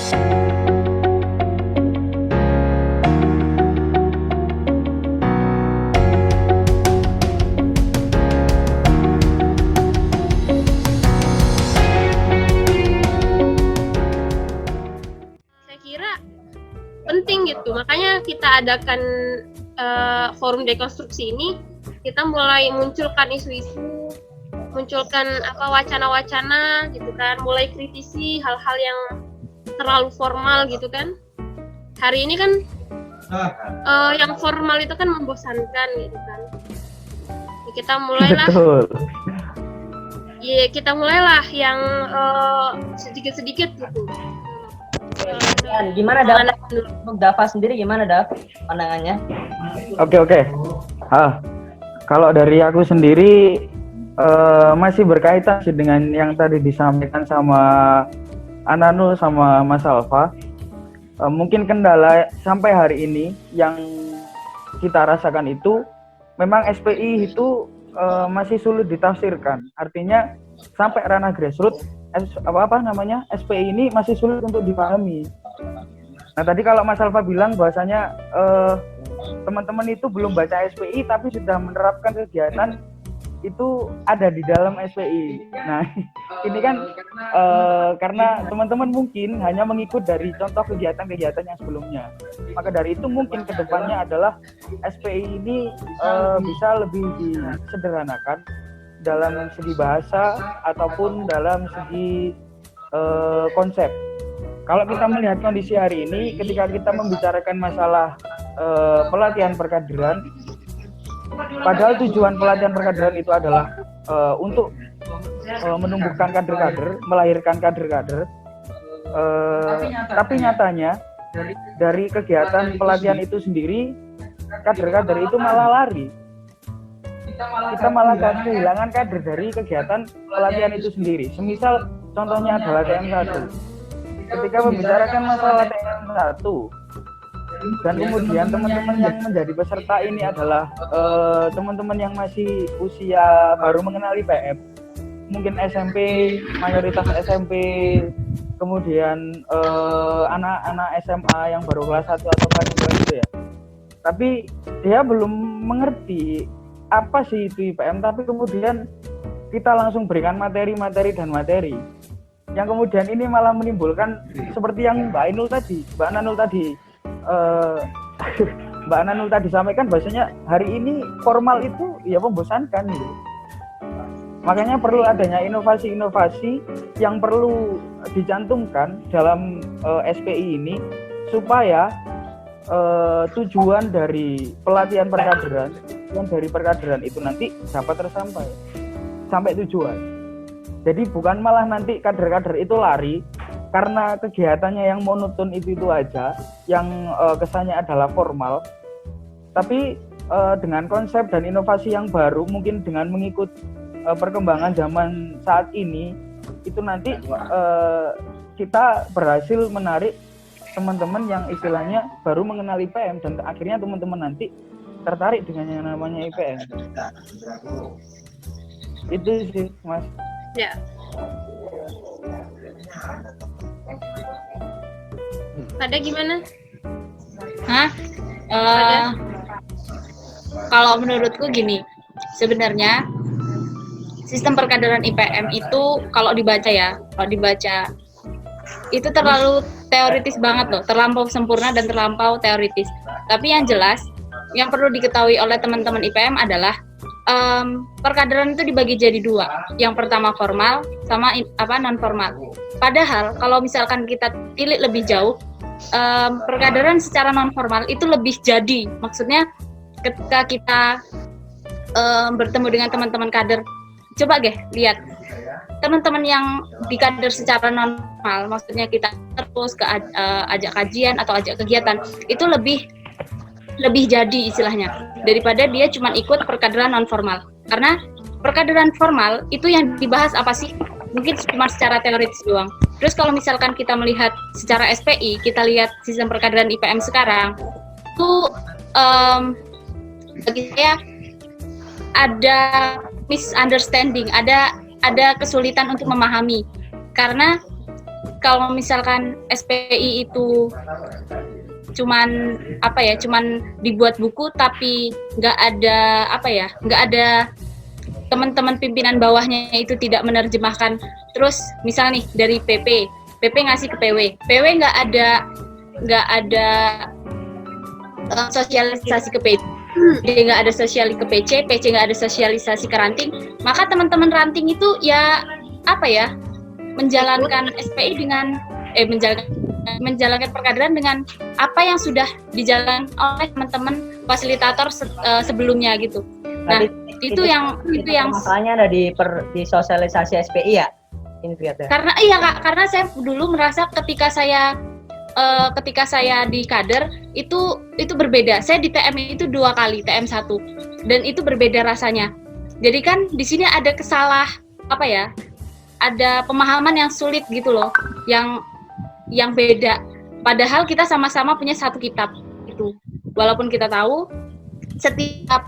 Saya kira penting gitu, makanya kita adakan forum dekonstruksi ini. Kita mulai munculkan isu-isu, munculkan wacana-wacana gitu kan, mulai kritisi hal-hal yang terlalu formal gitu kan. Hari ini kan yang formal itu kan membosankan gitu kan. Kita mulailah. Iya, kita mulailah yang sedikit-sedikit gitu. Gimana Dava? Untuk Dava sendiri gimana Dav pandangannya? Oke. Kalau dari aku sendiri masih berkaitan sih dengan yang tadi disampaikan sama Ananul sama Mas Alfa. Mungkin kendala sampai hari ini yang kita rasakan itu memang SPI itu masih sulit ditafsirkan. Artinya sampai ranah grassroots SPI ini masih sulit untuk dipahami. Nah tadi kalau Mas Alfa bilang bahwasanya teman-teman itu belum baca SPI tapi sudah menerapkan kegiatan itu ada di dalam SPI. Nah ini kan karena teman-teman mungkin hanya mengikut dari contoh kegiatan-kegiatan yang sebelumnya. Maka dari itu mungkin kedepannya adalah SPI ini bisa lebih disederhanakan dalam segi bahasa ataupun dalam segi konsep. Kalau kita melihat kondisi hari ini, ketika kita membicarakan masalah pelatihan perkaderan, padahal tujuan pelatihan perkaderan itu adalah untuk menumbuhkan kader-kader, melahirkan kader-kader, tapi nyatanya dari kegiatan pelatihan itu sendiri, kader-kader itu malah lari. Kita malah kehilangan kader dari kegiatan pelatihan itu sendiri. Semisal contohnya adalah TM1. Ketika membicarakan masalah TM1 dan kemudian teman-teman yang menjadi peserta ini adalah teman-teman yang masih usia baru mengenali PM, mungkin SMP, mayoritas SMP, kemudian anak-anak SMA yang baru kelas 1 atau kelas 2 itu ya. Tapi dia belum mengerti apa sih itu IPM, tapi kemudian kita langsung berikan materi yang kemudian ini malah menimbulkan seperti yang Mbak Nanul tadi sampaikan, bahwasanya hari ini formal itu ya membosankan gitu. Makanya perlu adanya inovasi-inovasi yang perlu dicantumkan dalam SPI ini supaya tujuan dari pelatihan perkaderan itu nanti dapat tersampai sampai tujuan. Jadi bukan malah nanti kader-kader itu lari karena kegiatannya yang monoton itu aja, yang kesannya adalah formal. Tapi dengan konsep dan inovasi yang baru, mungkin dengan mengikut perkembangan zaman saat ini, itu nanti kita berhasil menarik teman-teman yang istilahnya baru mengenal IPM, dan akhirnya teman-teman nanti tertarik dengan yang namanya IPM. Itu sih Mas. Ya. Pada gimana? Kalau menurutku gini, sebenarnya sistem perkaderan IPM itu kalau dibaca itu terlalu teoritis banget loh, terlampau sempurna dan terlampau teoritis. Tapi yang jelas, yang perlu diketahui oleh teman-teman IPM adalah perkaderan itu dibagi jadi dua. Yang pertama formal sama non formal. Padahal kalau misalkan kita tilik lebih jauh, perkaderan secara non formal itu lebih jadi. Maksudnya ketika kita bertemu dengan teman-teman kader, coba lihat teman-teman yang di kader secara normal, maksudnya kita terus ajak kajian atau ajak kegiatan, itu lebih jadi istilahnya daripada dia cuma ikut perkaderan non formal. Karena perkaderan formal itu yang dibahas apa sih? Mungkin cuma secara teoritis doang. Terus kalau misalkan kita melihat secara SPI, kita lihat sistem perkaderan IPM sekarang, itu bagi saya ada misunderstanding, ada kesulitan untuk memahami. Karena kalau misalkan SPI itu cuman dibuat buku tapi nggak ada teman-teman pimpinan bawahnya itu tidak menerjemahkan. Terus misal nih dari PP ngasih ke PW nggak ada sosialisasi ke PC, dia nggak ada sosialisasi ke PC nggak ada sosialisasi ke ranting, maka teman-teman ranting itu ya menjalankan SPI dengan menjalankan perkaderan dengan apa yang sudah dijalankan oleh teman-teman fasilitator sebelumnya gitu. Nah, itu yang masalahnya ada di sosialisasi SPI ya. Ini ternyata. Karena saya dulu merasa ketika saya di kader itu berbeda. Saya di TM itu 2 kali, TM 1. Dan itu berbeda rasanya. Jadi kan di sini ada ada pemahaman yang sulit gitu loh, yang beda. Padahal kita sama-sama punya satu kitab itu. Walaupun kita tahu setiap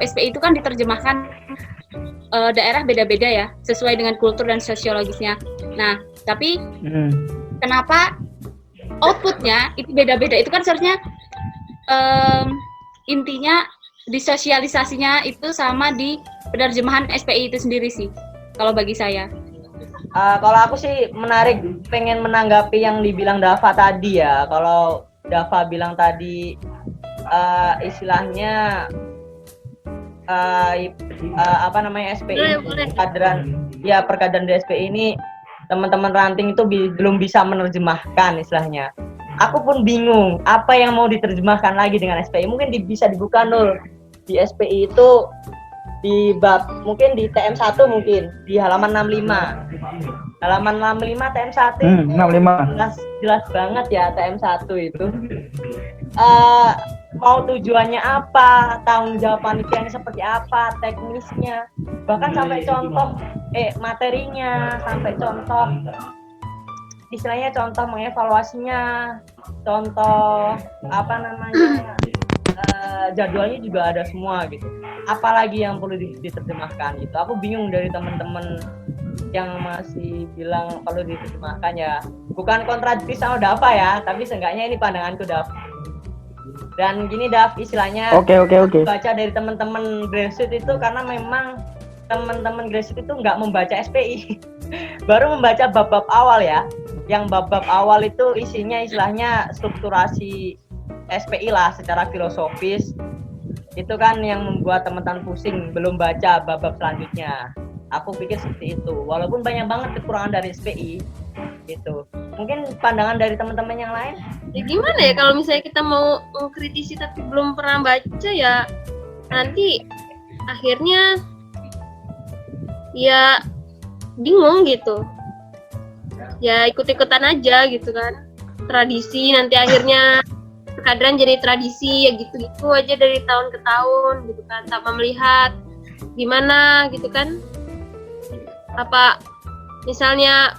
SPI itu kan diterjemahkan daerah beda-beda ya, sesuai dengan kultur dan sosiologisnya. Nah, tapi kenapa outputnya itu beda-beda? Itu kan seharusnya intinya di sosialisasinya itu sama di penerjemahan SPI itu sendiri sih, kalau bagi saya. Kalau aku sih pengen menanggapi yang dibilang Dava tadi ya. Kalau Dava bilang tadi istilahnya SPI perkaderan di SPI ini teman-teman ranting itu belum bisa menerjemahkan istilahnya. Aku pun bingung apa yang mau diterjemahkan lagi dengan SPI. Mungkin bisa dibuka Nul di SPI itu di bab mungkin di TM 1 mungkin di halaman 65. Halaman 65 TM 1. 65. Jelas banget ya TM 1 itu. Mau tujuannya apa, tanggung jawab panitianya seperti apa, teknisnya, bahkan sampai contoh materinya, sampai contoh istilahnya contoh mengevaluasinya, contoh jadwalnya juga ada semua gitu. Apalagi yang perlu diterjemahkan gitu. Aku bingung dari teman-teman yang masih bilang perlu diterjemahkan ya. Bukan kontradiksi sama Dava ya, tapi seenggaknya ini pandanganku Dava. Dan gini Dav, istilahnya Oke. baca dari teman-teman grassroots itu karena memang teman-teman grassroots itu nggak membaca SPI. Baru membaca bab-bab awal ya. Yang bab-bab awal itu isinya istilahnya strukturasi SPI lah secara filosofis. Itu kan yang membuat teman-teman pusing, belum baca bab-bab selanjutnya. Aku pikir seperti itu. Walaupun banyak banget kekurangan dari SPI gitu. Mungkin pandangan dari teman-teman yang lain? Ya gimana ya kalau misalnya kita mau mengkritisi tapi belum pernah baca ya nanti akhirnya ya bingung gitu. Ya ikut-ikutan aja gitu kan. Tradisi nanti akhirnya perkaderan jadi tradisi ya gitu-gitu aja dari tahun ke tahun gitu kan, tanpa melihat gimana gitu kan. Apa misalnya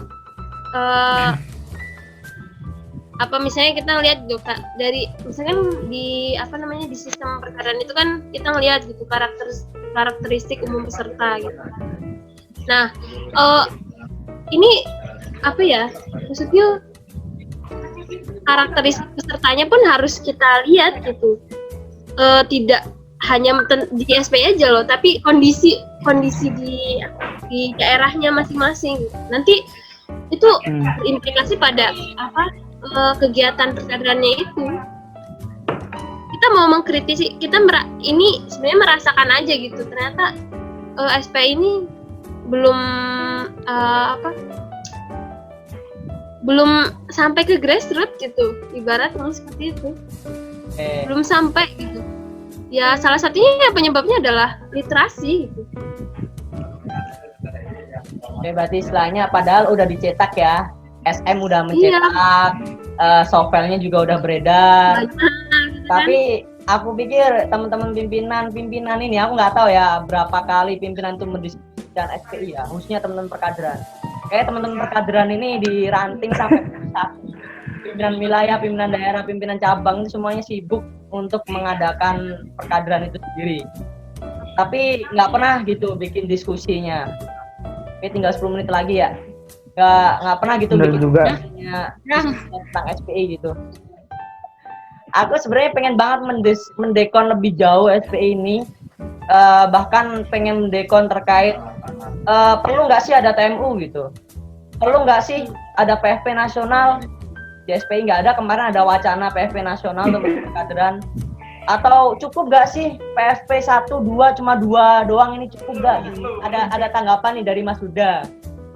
misalnya kita lihat gitu dari misalkan di di sistem perkaderan itu kan kita ngelihat gitu karakteristik umum peserta gitu. Nah, ini maksudnya karakteristik pesertanya pun harus kita lihat gitu. Tidak hanya di SPI aja loh, tapi kondisi di daerahnya masing-masing. Nanti itu berimplikasi pada kegiatan perkaderannya itu. Kita mau mengkritisi, ini sebenarnya merasakan aja gitu. Ternyata SPI ini belum sampai ke grassroots gitu, ibaratnya seperti itu. Belum sampai gitu. Ya salah satunya penyebabnya adalah literasi gitu. Berarti istilahnya padahal udah dicetak ya, SM udah mencetak, softwarenya juga udah beredar. Tapi aku pikir teman-teman pimpinan ini, aku nggak tahu ya berapa kali pimpinan itu mendiskusikan SPI ya, khususnya teman-teman perkaderan. Kayak teman-teman perkaderan ini diranting sampai pusat. Pimpinan wilayah, pimpinan daerah, pimpinan cabang itu semuanya sibuk untuk mengadakan perkaderan itu sendiri. Tapi nggak pernah gitu bikin diskusinya. Oke, tinggal 10 menit lagi ya. nggak pernah gitu Bener bikin juga. tentang SPI gitu. Aku sebenarnya pengen banget mendekon lebih jauh SPI ini. Bahkan pengen mendekon terkait perlu nggak sih ada TMU gitu, perlu nggak sih ada PFP nasional. Di SPI nggak ada, kemarin ada wacana PFP nasional untuk perkaderan, atau cukup nggak sih PFP 1, 2, cuma 2 doang, ini cukup nggak gitu. Ada tanggapan nih dari Mas Huda.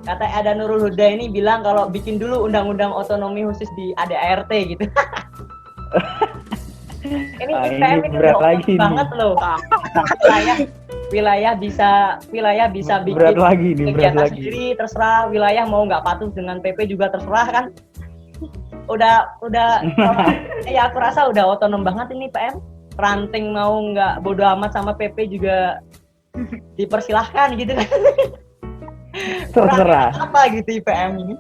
Kata ada Nurul Huda ini bilang kalau bikin dulu undang-undang otonomi khusus di ADART gitu. Ini IPM ini berat lagi banget loh. wilayah bisa bikin berat lagi kegiatan sendiri, terserah. Wilayah mau nggak patuh dengan PP juga terserah kan. Udah ya aku rasa udah otonom banget ini PM. Ranting mau nggak bodo amat sama PP juga dipersilahkan gitu kan. Terserah. Apa gitu IPM ini.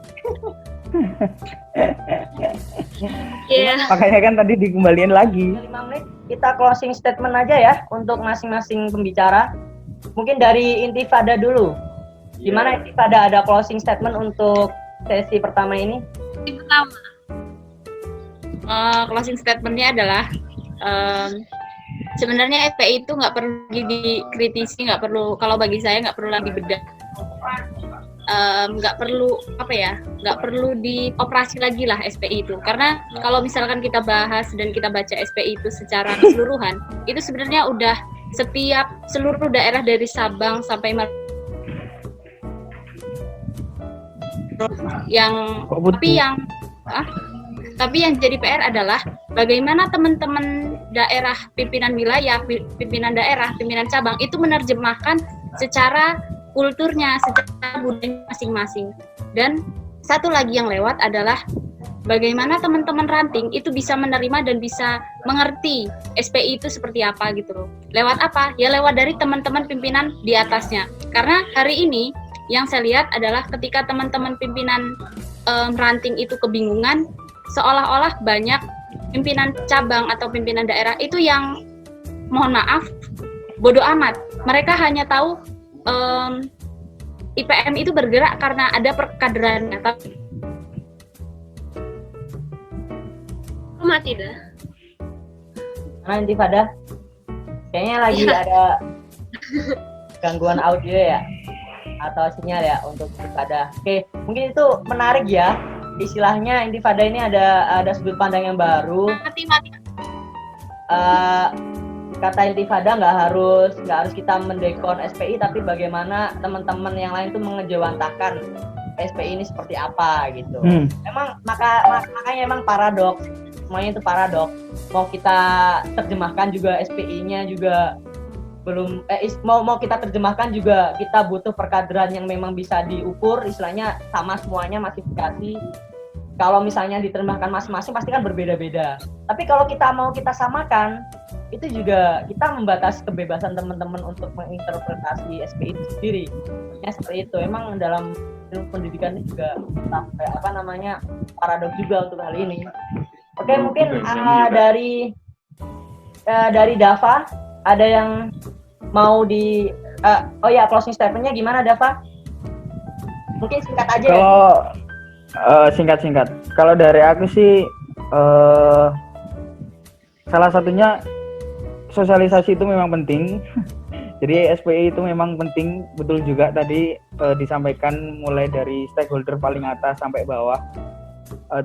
Makanya kan tadi dikembaliin lagi. 5 menit kita closing statement aja ya untuk masing-masing pembicara. Mungkin dari Intifada dulu. Gimana Intifada, ada closing statement untuk sesi pertama ini? Closing statementnya adalah sebenarnya FPI itu nggak perlu dikritisi, nggak perlu, kalau bagi saya nggak perlu lagi bedah, nggak perlu dioperasi lagi lah SPI itu, karena kalau misalkan kita bahas dan kita baca SPI itu secara keseluruhan, itu sebenarnya udah seluruh daerah dari Sabang sampai tapi yang jadi PR adalah bagaimana teman-teman daerah, pimpinan wilayah, pimpinan daerah, pimpinan cabang itu menerjemahkan secara kulturnya, secara budaya masing-masing. Dan satu lagi yang lewat adalah bagaimana teman-teman ranting itu bisa menerima dan bisa mengerti SPI itu seperti apa gitu loh. Lewat apa? Ya lewat dari teman-teman pimpinan di atasnya. Karena hari ini yang saya lihat adalah ketika teman-teman pimpinan ranting itu kebingungan, seolah-olah banyak pimpinan cabang atau pimpinan daerah itu yang, mohon maaf, bodoh amat. Mereka hanya tahu IPM itu bergerak karena ada perkaderannya. Mati dah. Karena Intifada kayaknya lagi ada gangguan audio ya atau sinyal ya untuk Intifada. Oke, mungkin itu menarik ya. Istilahnya Intifada ini ada sudut pandang yang baru. Mati. Kata Intifada nggak harus kita mendekon SPI, tapi bagaimana teman-teman yang lain tuh mengejawantahkan SPI ini seperti apa gitu. Memang makanya emang paradoks, semuanya itu paradoks. Mau kita terjemahkan juga SPI-nya juga belum mau kita terjemahkan juga kita butuh perkaderan yang memang bisa diukur, istilahnya sama semuanya masifikasi. Kalau misalnya diterjemahkan masing-masing pasti kan berbeda-beda. Tapi kalau kita mau kita samakan, itu juga kita membatasi kebebasan teman-teman untuk menginterpretasi SPI itu sendiri. Ya seperti itu. Emang dalam ilmu pendidikan ini juga paradoks juga untuk hal ini. Oke, mungkin dari Dava ada yang mau closing statement-nya gimana Dava? Mungkin singkat aja. Singkat. Kalau dari aku sih salah satunya sosialisasi itu memang penting. Jadi SPI itu memang penting, betul juga tadi disampaikan mulai dari stakeholder paling atas sampai bawah.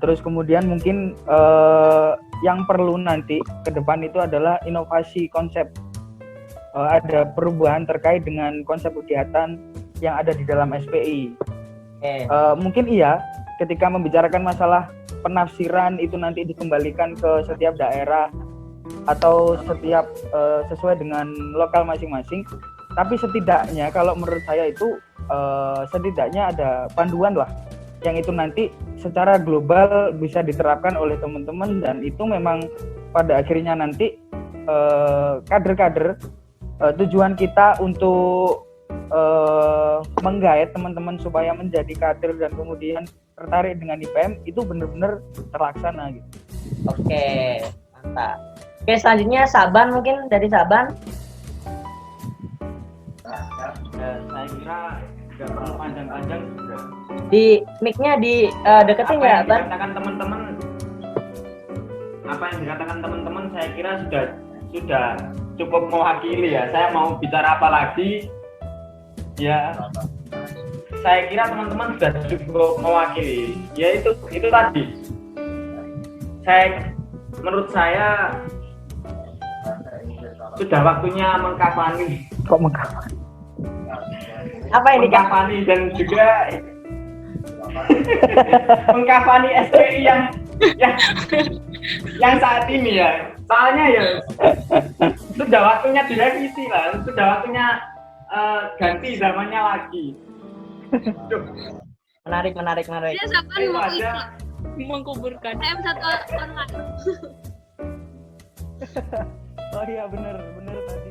Terus kemudian mungkin yang perlu nanti ke depan itu adalah inovasi konsep. Ada perubahan terkait dengan konsep kegiatan yang ada di dalam SPI. Mungkin iya, ketika membicarakan masalah penafsiran itu nanti dikembalikan ke setiap daerah atau setiap sesuai dengan lokal masing-masing. Tapi setidaknya kalau menurut saya itu setidaknya ada panduan lah yang itu nanti secara global bisa diterapkan oleh teman-teman, dan itu memang pada akhirnya nanti kader-kader tujuan kita untuk menggait teman-teman supaya menjadi kader dan kemudian tertarik dengan IPM itu benar-benar terlaksana gitu. Oke, mantap. Oke, selanjutnya Saban, mungkin dari Saban. Saya kira nggak perlu panjang-panjang juga. Di mic-nya deketin Apa ya, yang Ban? dikatakan teman-teman, apa yang dikatakan teman-teman saya kira sudah cukup mewakili ya. Saya mau bicara apa lagi? Ya, saya kira teman-teman sudah cukup mewakili. Ya itu tadi. Menurut saya sudah waktunya mengkafani. Kok mengkafani? Apa ini Kak? Mengkafani dan juga mengkafani SPI yang saat ini ya. Soalnya ya sudah waktunya direvisi lah, sudah waktunya ganti zamannya lagi. Duh, Menarik. Dia siapa itu mau aja. Mengkuburkan. satu online. Oh iya bener tadi.